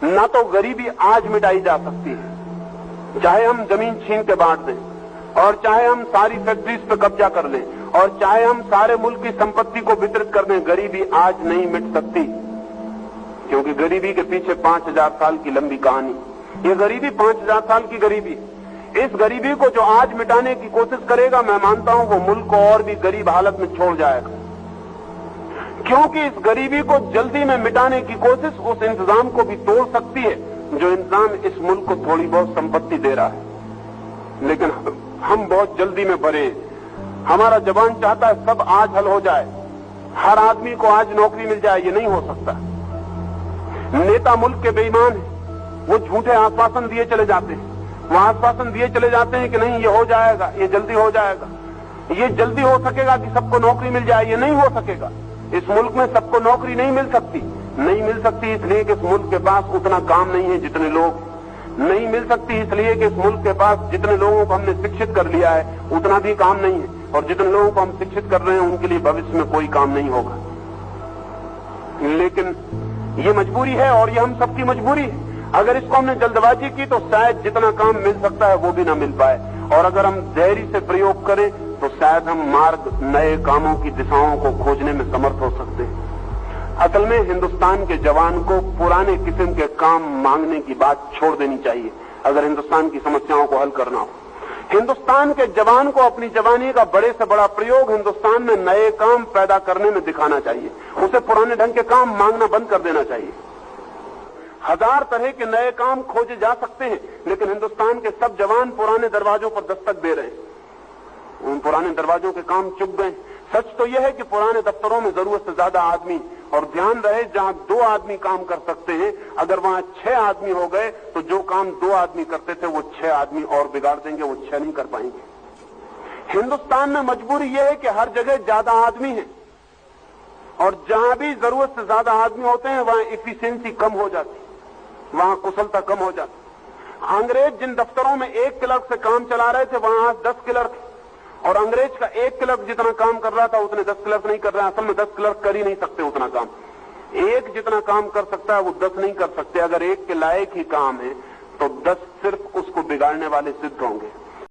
ना तो गरीबी आज मिटाई जा सकती है, चाहे हम जमीन छीन के बांट दें, और चाहे हम सारी फैक्ट्रीज पे कब्जा कर लें, और चाहे हम सारे मुल्क की संपत्ति को वितरित कर दें, गरीबी आज नहीं मिट सकती। क्योंकि गरीबी के पीछे 5000 साल की लंबी कहानी, ये गरीबी 5000 साल की गरीबी। इस गरीबी को जो आज मिटाने की कोशिश करेगा, मैं मानता हूं वो मुल्क को और भी गरीब हालत में छोड़ जाएगा। क्योंकि इस गरीबी को जल्दी में मिटाने की कोशिश उस इंतजाम को भी तोड़ सकती है जो इंतजाम इस मुल्क को थोड़ी बहुत संपत्ति दे रहा है। लेकिन हम बहुत जल्दी में भरे, हमारा जवान चाहता है सब आज हल हो जाए, हर आदमी को आज नौकरी मिल जाए। ये नहीं हो सकता। नेता मुल्क के बेईमान हैं, वो झूठे आश्वासन दिए चले जाते हैं, वो आश्वासन दिए चले जाते हैं कि नहीं ये हो जाएगा, ये जल्दी हो जाएगा, ये जल्दी हो सकेगा कि सबको नौकरी मिल जाए। ये नहीं हो सकेगा। इस मुल्क में सबको नौकरी नहीं मिल सकती। नहीं मिल सकती इसलिए कि इस मुल्क के पास उतना काम नहीं है जितने लोग, नहीं मिल सकती इसलिए कि इस मुल्क के पास जितने लोगों को हमने शिक्षित कर लिया है उतना भी काम नहीं है, और जितने लोगों को हम शिक्षित कर रहे हैं उनके लिए भविष्य में कोई काम नहीं होगा। लेकिन ये मजबूरी है, और ये हम सबकी मजबूरी है। अगर इसको हमने जल्दबाजी की तो शायद जितना काम मिल सकता है वो भी ना मिल पाए, और अगर हम धैर्य से प्रयोग करें तो शायद हम मार्ग नए कामों की दिशाओं को खोजने में समर्थ हो सकते हैं। असल में हिंदुस्तान के जवान को पुराने किस्म के काम मांगने की बात छोड़ देनी चाहिए अगर हिंदुस्तान की समस्याओं को हल करना हो। हिंदुस्तान के जवान को अपनी जवानी का बड़े से बड़ा प्रयोग हिंदुस्तान में नए काम पैदा करने में दिखाना चाहिए। उसे पुराने ढंग के काम मांगना बंद कर देना चाहिए। हजार तरह के नए काम खोजे जा सकते हैं, लेकिन हिंदुस्तान के सब जवान पुराने दरवाजों पर दस्तक दे रहे हैं। उन पुराने दरवाजों के काम चुप गए। सच तो यह है कि पुराने दफ्तरों में जरूरत से ज्यादा आदमी, और ध्यान रहे जहां 2 आदमी काम कर सकते हैं, अगर वहां 6 आदमी हो गए तो जो काम 2 आदमी करते थे वो 6 आदमी और बिगाड़ देंगे, वो 6 नहीं कर पाएंगे। हिंदुस्तान में मजबूरी यह है कि हर जगह ज्यादा आदमी है, और जहां भी जरूरत से ज्यादा आदमी होते हैं वहां इफिशियंसी कम हो जाती, वहां कुशलता कम हो जाती। अंग्रेज जिन दफ्तरों में 1 क्लर्क से काम चला रहे थे वहां आज 10 क्लर्क, और अंग्रेज का 1 क्लर्क जितना काम कर रहा था उतने 10 क्लर्क नहीं कर रहे हैं। असल में 10 क्लर्क कर ही नहीं सकते उतना काम। एक जितना काम कर सकता है वो 10 नहीं कर सकते। अगर एक के लायक ही काम है तो 10 सिर्फ उसको बिगाड़ने वाले सिद्ध होंगे।